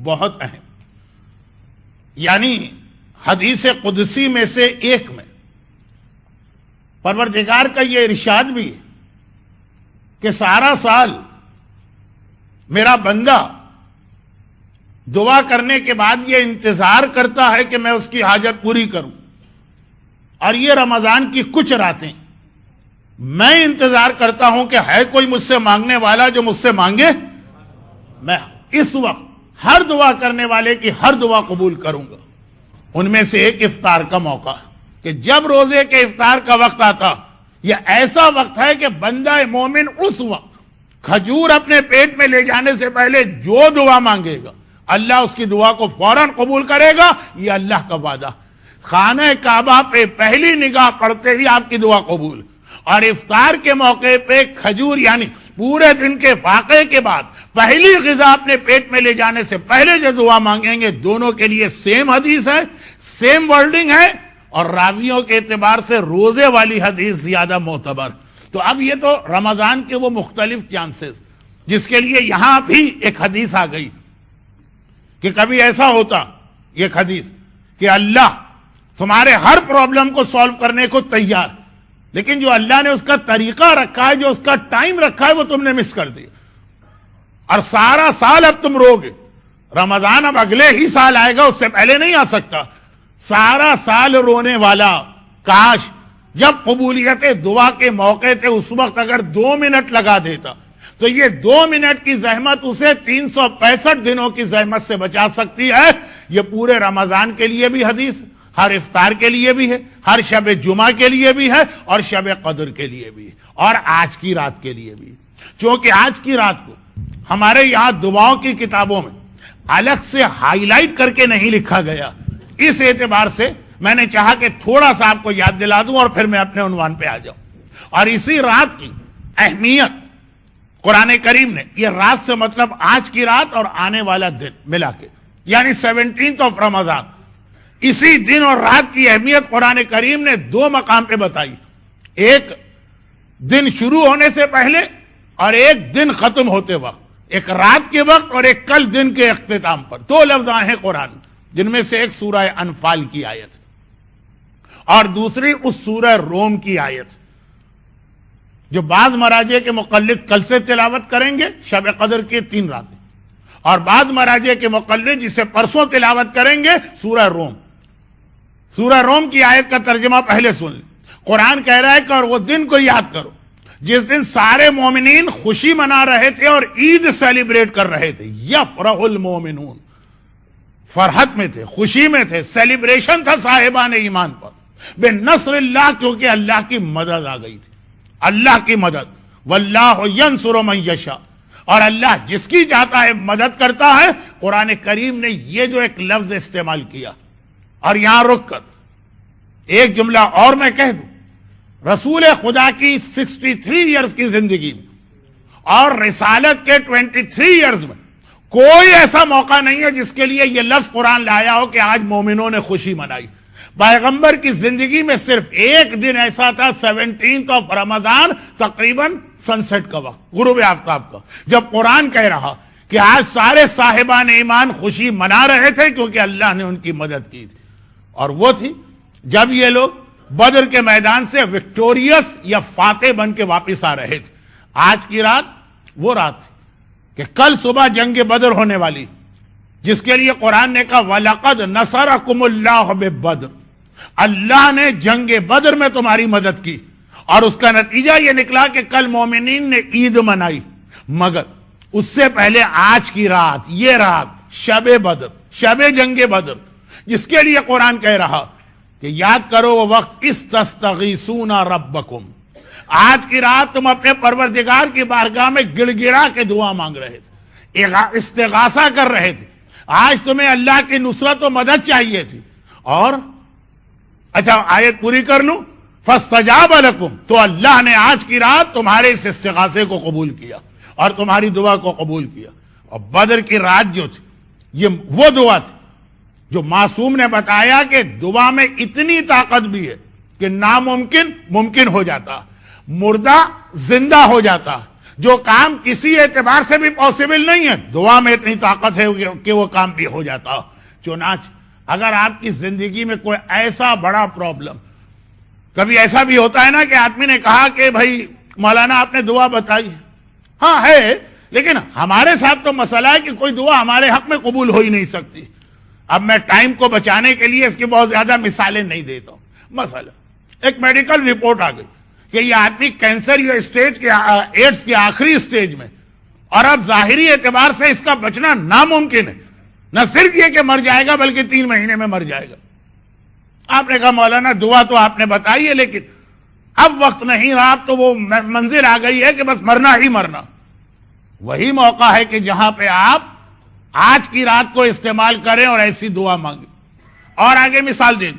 بہت اہم، یعنی حدیث قدسی میں سے ایک میں پروردگار کا یہ ارشاد بھی ہے کہ سارا سال میرا بندہ دعا کرنے کے بعد یہ انتظار کرتا ہے کہ میں اس کی حاجت پوری کروں، اور یہ رمضان کی کچھ راتیں میں انتظار کرتا ہوں کہ ہے کوئی مجھ سے مانگنے والا جو مجھ سے مانگے، میں اس وقت ہر دعا کرنے والے کی ہر دعا قبول کروں گا۔ ان میں سے ایک افطار کا موقع کہ جب روزے کے افطار کا وقت آتا، یہ ایسا وقت ہے کہ بندہ مومن اس وقت کھجور اپنے پیٹ میں لے جانے سے پہلے جو دعا مانگے گا اللہ اس کی دعا کو فوراً قبول کرے گا، یہ اللہ کا وعدہ۔ خانہ کعبہ پہ پہلی نگاہ پڑتے ہی آپ کی دعا قبول، اور افطار کے موقع پہ کھجور یعنی پورے دن کے فاقے کے بعد پہلی غذا اپنے پیٹ میں لے جانے سے پہلے جو دعا مانگیں گے، دونوں کے لیے سیم حدیث ہے، سیم ورڈنگ ہے، اور راویوں کے اعتبار سے روزے والی حدیث زیادہ معتبر۔ تو اب یہ تو رمضان کے وہ مختلف چانسز جس کے لیے یہاں بھی ایک حدیث آ گئی کہ کبھی ایسا ہوتا، ایک حدیث کہ اللہ تمہارے ہر پرابلم کو سالو کرنے کو تیار، لیکن جو اللہ نے اس کا طریقہ رکھا ہے، جو اس کا ٹائم رکھا ہے، وہ تم نے مس کر دیا، اور سارا سال اب تم روگے۔ رمضان اب اگلے ہی سال آئے گا، اس سے پہلے نہیں آ سکتا۔ سارا سال رونے والا کاش جب قبولیت دعا کے موقع تھے اس وقت اگر 2 منٹ لگا دیتا تو یہ 2 منٹ کی زحمت اسے 365 دنوں کی زحمت سے بچا سکتی ہے۔ یہ پورے رمضان کے لیے بھی حدیث، ہر افطار کے لیے بھی ہے، ہر شب جمعہ کے لیے بھی ہے، اور شب قدر کے لیے بھی ہے، اور آج کی رات کے لیے بھی۔ چونکہ آج کی رات کو ہمارے یہاں دعاؤں کی کتابوں میں الگ سے ہائی لائٹ کر کے نہیں لکھا گیا، اس اعتبار سے میں نے چاہا کہ تھوڑا سا آپ کو یاد دلا دوں اور پھر میں اپنے عنوان پہ آ جاؤں۔ اور اسی رات کی اہمیت قرآن کریم نے، یہ رات سے مطلب آج کی رات اور آنے والا دن ملا کے، یعنی 17 رمضان، اسی دن اور رات کی اہمیت قرآن کریم نے 2 مقام پہ بتائی، ایک دن شروع ہونے سے پہلے اور ایک دن ختم ہوتے وقت، ایک رات کے وقت اور ایک کل دن کے اختتام پر۔ 2 لفظ آئے ہیں قرآن، جن میں سے ایک سورہ انفال کی آیت اور دوسری اس سورہ روم کی آیت، جو بعض مراجع کے مقلد کل سے تلاوت کریں گے، شب قدر کی 3 راتیں، اور بعض مراجع کے مقلد جسے پرسوں تلاوت کریں گے، سورہ روم۔ سورہ روم کی آیت کا ترجمہ پہلے سن لیں۔ قرآن کہہ رہا ہے کہ اور وہ دن کو یاد کرو جس دن سارے مومنین خوشی منا رہے تھے اور عید سیلیبریٹ کر رہے تھے۔ یفرح المومنون، فرحت میں تھے، خوشی میں تھے، سیلیبریشن تھا صاحبان ایمان پر، بنصر اللہ، کیونکہ اللہ کی مدد آ گئی تھی، اللہ کی مدد۔ واللہ ینصر من یشاء، اور اللہ جس کی چاہتا ہے مدد کرتا ہے۔ قرآن کریم نے یہ جو ایک لفظ استعمال کیا، اور یہاں رک کر ایک جملہ اور میں کہہ دوں، رسول خدا کی 63 ایئرز کی زندگی میں اور رسالت کے 23 ایئرز میں کوئی ایسا موقع نہیں ہے جس کے لیے یہ لفظ قرآن لایا ہو کہ آج مومنوں نے خوشی منائی۔ پیغمبر کی زندگی میں صرف ایک دن ایسا تھا، 17 رمضان، تقریباً سن سیٹ کا وقت، غروب آفتاب کا، جب قرآن کہہ رہا کہ آج سارے صاحبان ایمان خوشی منا رہے تھے کیونکہ اللہ نے ان کی مدد کی تھی، اور وہ تھی جب یہ لوگ بدر کے میدان سے وکٹوریس یا فاتح بن کے واپس آ رہے تھے۔ آج کی رات وہ رات تھی کہ کل صبح جنگ بدر ہونے والی، جس کے لیے قرآن نے کہا وَلَقَدْ نَصَرَكُمُ اللَّهُ بِبَدْرٍ، اللہ نے جنگ بدر میں تمہاری مدد کی، اور اس کا نتیجہ یہ نکلا کہ کل مومنین نے عید منائی۔ مگر اس سے پہلے آج کی رات، یہ رات شب بدر، شب جنگ بدر، جس کے لیے قرآن کہہ رہا کہ یاد کرو وہ وقت استغیثون ربکم، آج کی رات تم اپنے پروردگار کی بارگاہ میں گڑ گڑا کے دعا مانگ رہے تھے، استغاثہ کر رہے تھے، آج تمہیں اللہ کی نصرت و مدد چاہیے تھی، اور اچھا آیت پوری کر لوں، فاستجاب لکم، تو اللہ نے آج کی رات تمہارے اس استغاثے کو قبول کیا اور تمہاری دعا کو قبول کیا۔ اور بدر کی رات جو تھی، یہ وہ دعا تھی جو معصوم نے بتایا کہ دعا میں اتنی طاقت بھی ہے کہ ناممکن ممکن ہو جاتا، مردہ زندہ ہو جاتا، جو کام کسی اعتبار سے بھی پاسبل نہیں ہے، دعا میں اتنی طاقت ہے کہ وہ کام بھی ہو جاتا. چنانچہ اگر آپ کی زندگی میں کوئی ایسا بڑا پرابلم، کبھی ایسا بھی ہوتا ہے نا کہ آدمی نے کہا کہ بھائی مولانا آپ نے دعا بتائی، ہاں ہے، لیکن ہمارے ساتھ تو مسئلہ ہے کہ کوئی دعا ہمارے حق میں قبول ہو ہی نہیں سکتی. اب میں ٹائم کو بچانے کے لیے اس کی بہت زیادہ مثالیں نہیں دیتا ہوں. مثلا ایک میڈیکل رپورٹ آ گئی کہ یہ آدمی کینسر یا ایڈز کے آخری سٹیج میں، اور اب ظاہری اعتبار سے اس کا بچنا ناممکن ہے. نہ صرف یہ کہ مر جائے گا بلکہ 3 مہینے میں مر جائے گا. آپ نے کہا مولانا دعا تو آپ نے بتائی ہے لیکن اب وقت نہیں رہا، اب تو وہ منزل آ گئی ہے کہ بس مرنا ہی مرنا. وہی موقع ہے کہ جہاں پہ آپ آج کی رات کو استعمال کریں اور ایسی دعا مانگیں. اور آگے مثال دیں،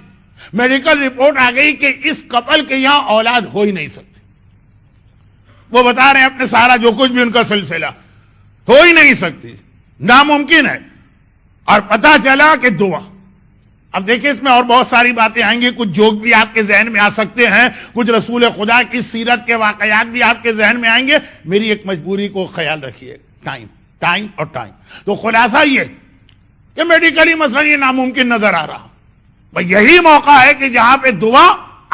میڈیکل رپورٹ آ گئی کہ اس کپل کے یہاں اولاد ہو ہی نہیں سکتی. وہ بتا رہے ہیں اپنے سارا جو کچھ بھی ان کا سلسلہ، ہو ہی نہیں سکتی، ناممکن ہے. اور پتا چلا کہ دعا. اب دیکھیں اس میں اور بہت ساری باتیں آئیں گی، کچھ جوک بھی آپ کے ذہن میں آ سکتے ہیں، کچھ رسول خدا کی سیرت کے واقعات بھی آپ کے ذہن میں آئیں گے. میری ایک مجبوری کو خیال رکھیے، ٹائم اور ٹائم. تو خلاصہ یہ کہ میڈیکلی مسئلہ یہ ناممکن نظر آ رہا، یہی موقع ہے کہ جہاں پہ دعا،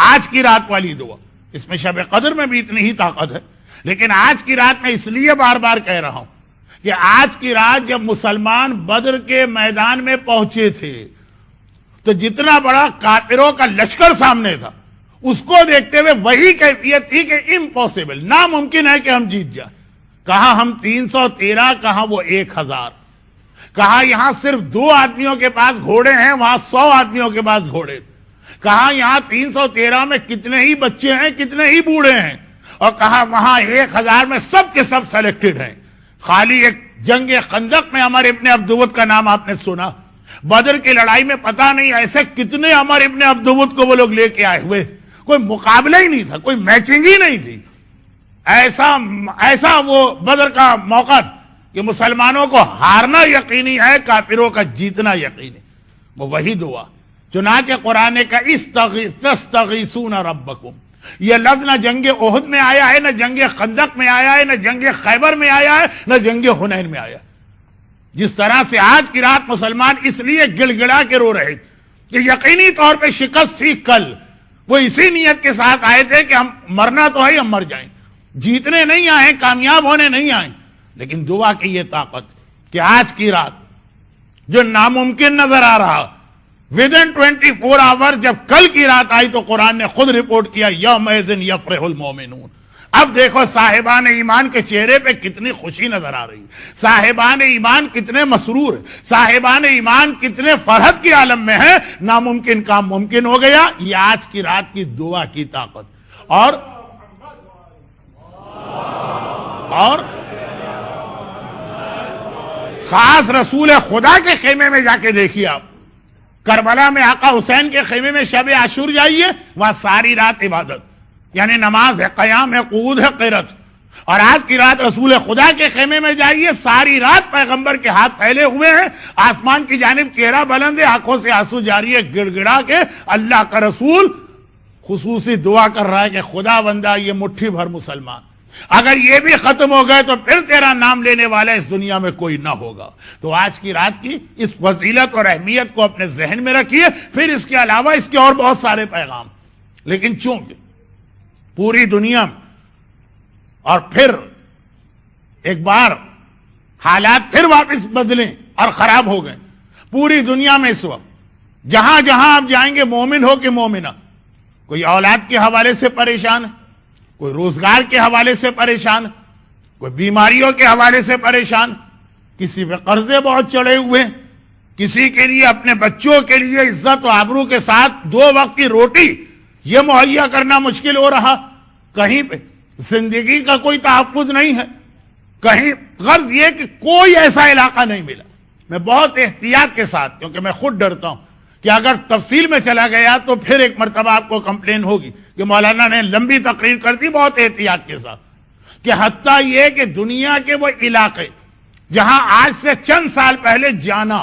آج کی رات والی دعا، اس میں شب قدر میں بھی اتنی ہی طاقت ہے، لیکن آج کی رات میں اس لیے بار بار کہہ رہا ہوں کہ آج کی رات جب مسلمان بدر کے میدان میں پہنچے تھے تو جتنا بڑا کافروں کا لشکر سامنے تھا، اس کو دیکھتے ہوئے وہی کیفیت تھی کہ امپاسبل، ناممکن ہے کہ ہم جیت جائیں. کہاں ہم 313، کہاں وہ 1000. کہاں یہاں صرف 2 آدمیوں کے پاس گھوڑے ہیں، وہاں 100 آدمیوں کے پاس گھوڑے. کہاں یہاں 313 میں کتنے ہی بچے ہیں، کتنے ہی بوڑھے ہیں، اور کہاں وہاں 1000 میں سب کے سب سلیکٹڈ ہیں. خالی ایک جنگ خندق میں عمر ابن عبدود کا نام آپ نے سنا. بدر کی لڑائی میں پتہ نہیں ایسے کتنے عمر ابن عبدود کو وہ لوگ لے کے آئے ہوئے. کوئی مقابلہ ہی نہیں تھا، کوئی میچنگ ہی نہیں تھی. ایسا وہ بدر کا موقع کہ مسلمانوں کو ہارنا یقینی ہے، کافروں کا جیتنا یقینی. وہ وہی دعا. چنانچہ قرآن کا تستغیثون ربکم، یہ لفظ نہ جنگ احد میں آیا ہے، نہ جنگ خندق میں آیا ہے، نہ جنگ خیبر میں آیا ہے، نہ جنگ حنین میں آیا. جس طرح سے آج کی رات مسلمان اس لیے گڑ گڑا کے رو رہے کہ یقینی طور پہ شکست تھی کل، وہ اسی نیت کے ساتھ آئے تھے کہ ہم مرنا تو ہے، ہم مر جائیں، جیتنے نہیں آئے، کامیاب ہونے نہیں آئے. لیکن دعا کی یہ طاقت کہ آج کی رات جو ناممکن نظر آ رہا، within 24 hours جب کل کی رات آئی تو قرآن نے خود رپورٹ کیا یومئذ یفرح المومنون. اب دیکھو صاحبان ایمان کے چہرے پہ کتنی خوشی نظر آ رہی، صاحبان ایمان کتنے مسرور ہیں، صاحبان ایمان کتنے فرحت کی عالم میں ہیں. ناممکن کام ممکن ہو گیا. یہ آج کی رات کی دعا کی طاقت. اور خاص رسول خدا کے خیمے میں جا کے دیکھیے آپ، کربلا میں آقا حسین کے خیمے میں شب عاشور جائیے، وہاں ساری رات عبادت، یعنی نماز ہے، قیام ہے، قعود ہے، قرات. اور آج کی رات رسول خدا کے خیمے میں جائیے، ساری رات پیغمبر کے ہاتھ پھیلے ہوئے ہیں، آسمان کی جانب چہرہ بلند ہے، آنکھوں سے آنسو جاری ہے، گڑ گڑا کے اللہ کا رسول خصوصی دعا کر رہا ہے کہ خدا بندہ یہ مٹھی بھر مسلمان اگر یہ بھی ختم ہو گئے تو پھر تیرا نام لینے والا اس دنیا میں کوئی نہ ہوگا. تو آج کی رات کی اس فضیلت اور اہمیت کو اپنے ذہن میں رکھیے. پھر اس کے علاوہ اس کے اور بہت سارے پیغام، لیکن چونکہ پوری دنیا میں اور پھر ایک بار حالات پھر واپس بدلیں اور خراب ہو گئے پوری دنیا میں اس وقت جہاں جہاں آپ جائیں گے، مومن ہو کہ مومنہ، کوئی اولاد کے حوالے سے پریشان ہے، کوئی روزگار کے حوالے سے پریشان، کوئی بیماریوں کے حوالے سے پریشان، کسی پہ قرضے بہت چڑھے ہوئے، کسی کے لیے اپنے بچوں کے لیے عزت و آبرو کے ساتھ 2 وقت کی روٹی یہ مہیا کرنا مشکل ہو رہا، کہیں پہ زندگی کا کوئی تحفظ نہیں ہے، کہیں غرض یہ کہ کوئی ایسا علاقہ نہیں ملا. میں بہت احتیاط کے ساتھ، کیونکہ میں خود ڈرتا ہوں کہ اگر تفصیل میں چلا گیا تو پھر ایک مرتبہ آپ کو کمپلین ہوگی کہ مولانا نے لمبی تقریر کر دی. بہت احتیاط کے ساتھ کہ حتیٰ یہ کہ دنیا کے وہ علاقے جہاں آج سے چند سال پہلے جانا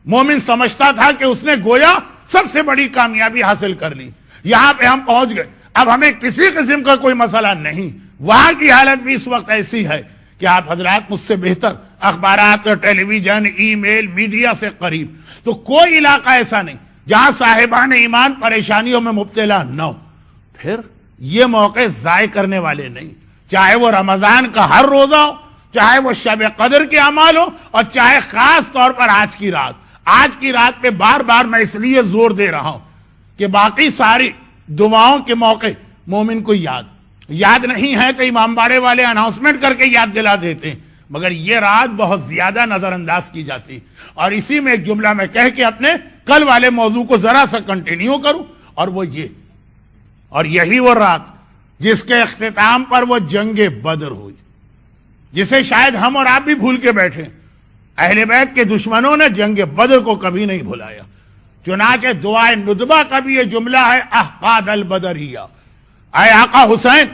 مومن سمجھتا تھا کہ اس نے گویا سب سے بڑی کامیابی حاصل کر لی، یہاں پہ ہم پہنچ گئے. اب ہمیں کسی قسم کا کوئی مسئلہ نہیں، وہاں کی حالت بھی اس وقت ایسی ہے کہ آپ حضرات مجھ سے بہتر اخبارات اور ٹیلی ویژن ای میل میڈیا سے قریب، تو کوئی علاقہ ایسا نہیں جہاں صاحبان ایمان پریشانیوں میں مبتلا نہ ہو۔ پھر یہ موقع ضائع کرنے والے نہیں، چاہے وہ رمضان کا ہر روزہ ہو، چاہے وہ شب قدر کے اعمال ہو، اور چاہے خاص طور پر آج کی رات۔ آج کی رات پہ بار بار میں اس لیے زور دے رہا ہوں کہ باقی ساری دعاؤں کے موقع مومن کو یاد نہیں ہے تو امام باڑے والے اناؤنسمنٹ کر کے یاد دلا دیتے ہیں، مگر یہ رات بہت زیادہ نظر انداز کی جاتی۔ اور اسی میں ایک جملہ میں کہہ کے اپنے کل والے موضوع کو ذرا سا کنٹینیو کروں، اور وہ یہ، اور یہی وہ رات جس کے اختتام پر وہ جنگ بدر ہوئی، جسے شاید ہم اور آپ بھی بھول کے بیٹھے۔ اہل بیت کے دشمنوں نے جنگ بدر کو کبھی نہیں بھلایا، چنانچہ دعائے ندبہ کا بھی یہ جملہ ہے، احقاد البدریہ، اے آقا حسین۔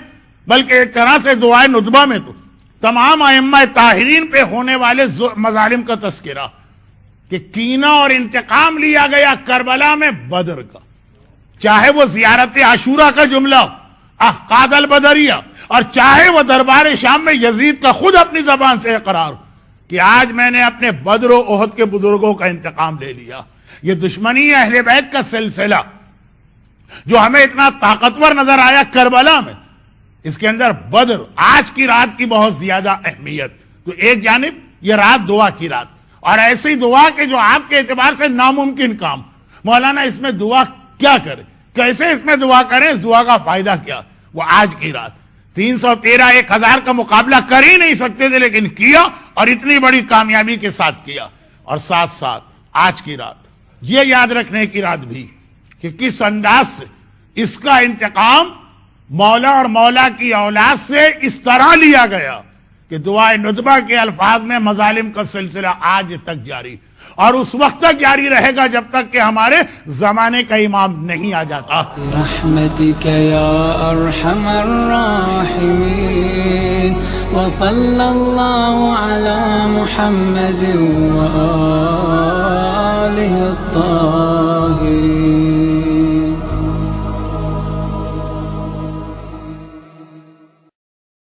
بلکہ ایک طرح سے دعائے ندبہ میں تو تمام ائمہ طاہرین پہ ہونے والے مظالم کا تذکرہ، کہ کینہ اور انتقام لیا گیا کربلا میں بدر کا، چاہے وہ زیارت عاشورہ کا جملہ احقاد البدریہ، اور چاہے وہ دربار شام میں یزید کا خود اپنی زبان سے اقرار کہ آج میں نے اپنے بدر و احد کے بزرگوں کا انتقام لے لیا۔ یہ دشمنی اہل بیت کا سلسلہ جو ہمیں اتنا طاقتور نظر آیا کربلا میں، اس کے اندر بدر آج کی رات کی بہت زیادہ اہمیت۔ تو ایک جانب یہ رات دعا کی رات، اور ایسی دعا کہ جو آپ کے اعتبار سے ناممکن کام، مولانا اس میں دعا کیا کرے، کیسے اس میں دعا کریں، اس دعا کا فائدہ کیا، وہ آج کی رات 313 1000 کا مقابلہ کر ہی نہیں سکتے تھے، لیکن کیا، اور اتنی بڑی کامیابی کے ساتھ کیا۔ اور ساتھ ساتھ آج کی رات یہ یاد رکھنے کی رات بھی کہ کس انداز سے اس کا انتقام مولا اور مولا کی اولاد سے اس طرح لیا گیا کہ دعائے ندبہ کے الفاظ میں مظالم کا سلسلہ آج تک جاری، اور اس وقت تک جاری رہے گا جب تک کہ ہمارے زمانے کا امام نہیں آ جاتا۔ برحمتک یا ارحم الراحمین، وصلی اللہ علی محمد وآلہ الطاہرین۔